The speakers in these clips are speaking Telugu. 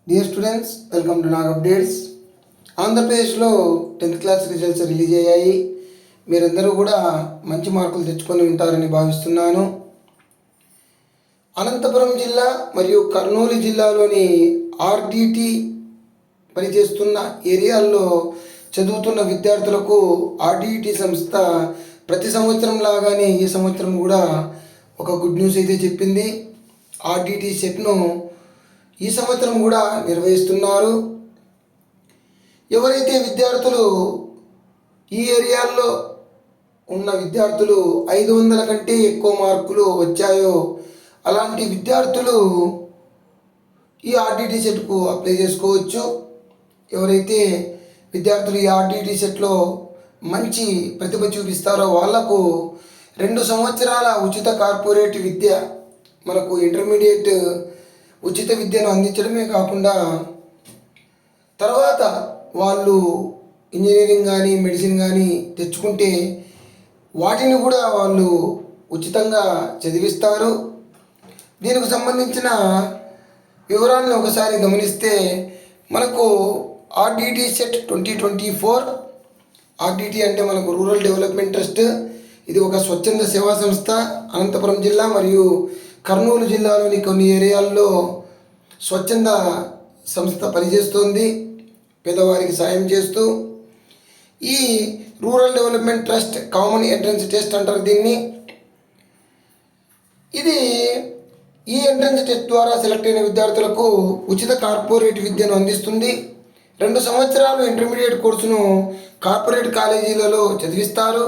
Dear students, welcome to Nag updates. ఆంధ్రప్రదేశ్లో 10th క్లాస్ రిజల్ట్స్ రిలీజ్ అయ్యాయి. మీరందరూ కూడా మంచి మార్కులు తెచ్చుకొని ఉంటారని భావిస్తున్నాను. అనంతపురం జిల్లా మరియు కర్నూలు జిల్లాలోని ఆర్డిటి పనిచేస్తున్న ఏరియాల్లో చదువుతున్న విద్యార్థులకు ఆర్డిటి సంస్థ ప్రతి సంవత్సరం లాగానే ఈ సంవత్సరం కూడా ఒక గుడ్ న్యూస్ అయితే చెప్పింది. ఆర్డిటి సెట్ను ఈ సంవత్సరం కూడా నిర్వహిస్తున్నారు. ఎవరైతే విద్యార్థులు ఈ ఏరియాల్లో ఉన్న విద్యార్థులు 500 కంటే ఎక్కువ మార్కులు వచ్చాయో అలాంటి విద్యార్థులు ఈ ఆర్డిటి సెట్కు అప్లై చేసుకోవచ్చు. ఎవరైతే విద్యార్థులు ఈ ఆర్డిటి సెట్లో మంచి ప్రతిభ చూపిస్తారో వాళ్లకు 2 సంవత్సరాల ఉచిత కార్పొరేట్ విద్య, మనకు ఇంటర్మీడియట్ ఉచిత విద్యను అందించడమే కాకుండా తర్వాత వాళ్ళు ఇంజనీరింగ్ కానీ మెడిసిన్ కానీ తెచ్చుకుంటే వాటిని కూడా వాళ్ళు ఉచితంగా చదివిస్తారు. దీనికి సంబంధించిన వివరాలను ఒకసారి గమనిస్తే మనకు ఆర్డిటి సెట్ 2024, ఆర్డిటి అంటే మనకు రూరల్ డెవలప్మెంట్ ట్రస్ట్. ఇది ఒక స్వచ్ఛంద సేవా సంస్థ. అనంతపురం జిల్లా మరియు కర్నూలు జిల్లాలోని కొన్ని ఏరియాల్లో స్వచ్ఛంద సంస్థ పనిచేస్తుంది, పేదవారికి సాయం చేస్తూ. ఈ rural development trust common entrance test అంటారు దీన్ని. ఇది ఈ ఎంట్రన్స్ టెస్ట్ ద్వారా సెలెక్ట్ అయిన విద్యార్థులకు ఉచిత కార్పొరేట్ విద్యను అందిస్తుంది. 2 సంవత్సరాలు ఇంటర్మీడియట్ కోర్సును కార్పొరేట్ కాలేజీలలో చదివిస్తారు.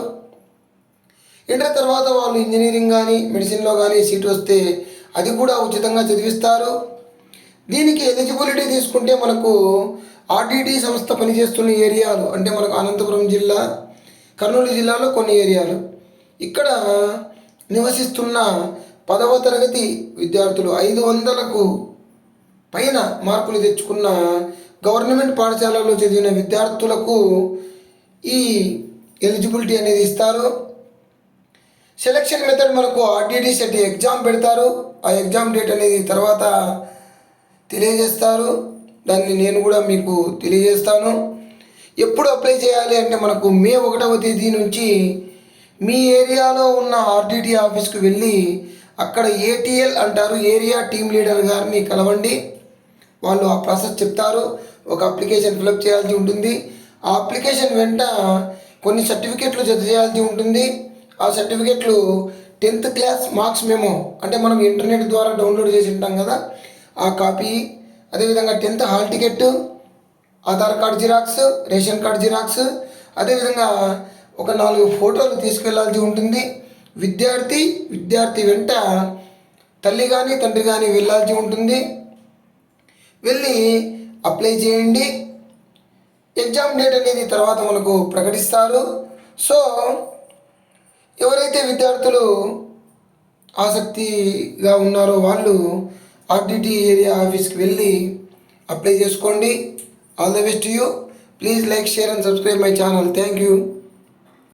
ఇంటర్ తర్వాత వాళ్ళు ఇంజనీరింగ్ కానీ మెడిసిన్లో కానీ సీట్ వస్తే అది కూడా ఉచితంగా చదివిస్తారు. దీనికి ఎలిజిబిలిటీ తీసుకుంటే మనకు ఆర్డిటి సంస్థ పనిచేస్తున్న ఏరియాలు అంటే మనకు అనంతపురం జిల్లా, కర్నూలు జిల్లాలో కొన్ని ఏరియాలు, ఇక్కడ నివసిస్తున్న 10వ తరగతి విద్యార్థులు 500కు పైన మార్కులు తెచ్చుకున్న గవర్నమెంట్ పాఠశాలలో చదివిన విద్యార్థులకు ఈ ఎలిజిబిలిటీ అనేది ఇస్తారు. సెలక్షన్ మెథడ్ మనకు ఆర్డిటి సెట్ ఎగ్జామ్ పెడతారు. ఆ ఎగ్జామ్ డేట్ అనేది తర్వాత తెలియజేస్తారు. దాన్ని నేను కూడా మీకు తెలియజేస్తాను. ఎప్పుడు అప్లై చేయాలి అంటే మనకు మే 1వ తేదీ నుంచి మీ ఏరియాలో ఉన్న ఆర్డిటి ఆఫీస్కి వెళ్ళి అక్కడ ఏటీఎల్ అంటారు, ఏరియా టీమ్ లీడర్ గారిని కలవండి. వాళ్ళు ఆ ప్రాసెస్ చెప్తారు. ఒక అప్లికేషన్ ఫిలప్ చేయాల్సి ఉంటుంది. ఆ అప్లికేషన్ వెంట కొన్ని సర్టిఫికెట్లు జత చేయాల్సి ఉంటుంది. ఆ సర్టిఫికెట్లు 10th క్లాస్ మార్క్స్ మెమో అంటే మనం ఇంటర్నెట్ ద్వారా డౌన్లోడ్ చేసి ఉంటాం కదా, ఆ కాపీ, అదేవిధంగా 10th hall ticket, Aadhaar card xerox, ration card xerox, అదేవిధంగా ఒక 4 ఫోటోలు తీసుకెళ్లాల్సి ఉంటుంది. విద్యార్థి వెంట తల్లి కానీ తండ్రి కానీ వెళ్ళాల్సి ఉంటుంది. వెళ్ళి అప్లై చేయండి. ఎగ్జామ్ డేట్ అనేది తర్వాత మనకు ప్రకటిస్తారు. సో ఎవరైతే విద్యార్థులు ఆసక్తిగా ఉన్నారో వాళ్ళు ఆర్డిటి ఏరియా ఆఫీస్కి వెళ్ళి అప్లై చేసుకోండి. All the best to you. Please like, share and subscribe my channel. Thank you.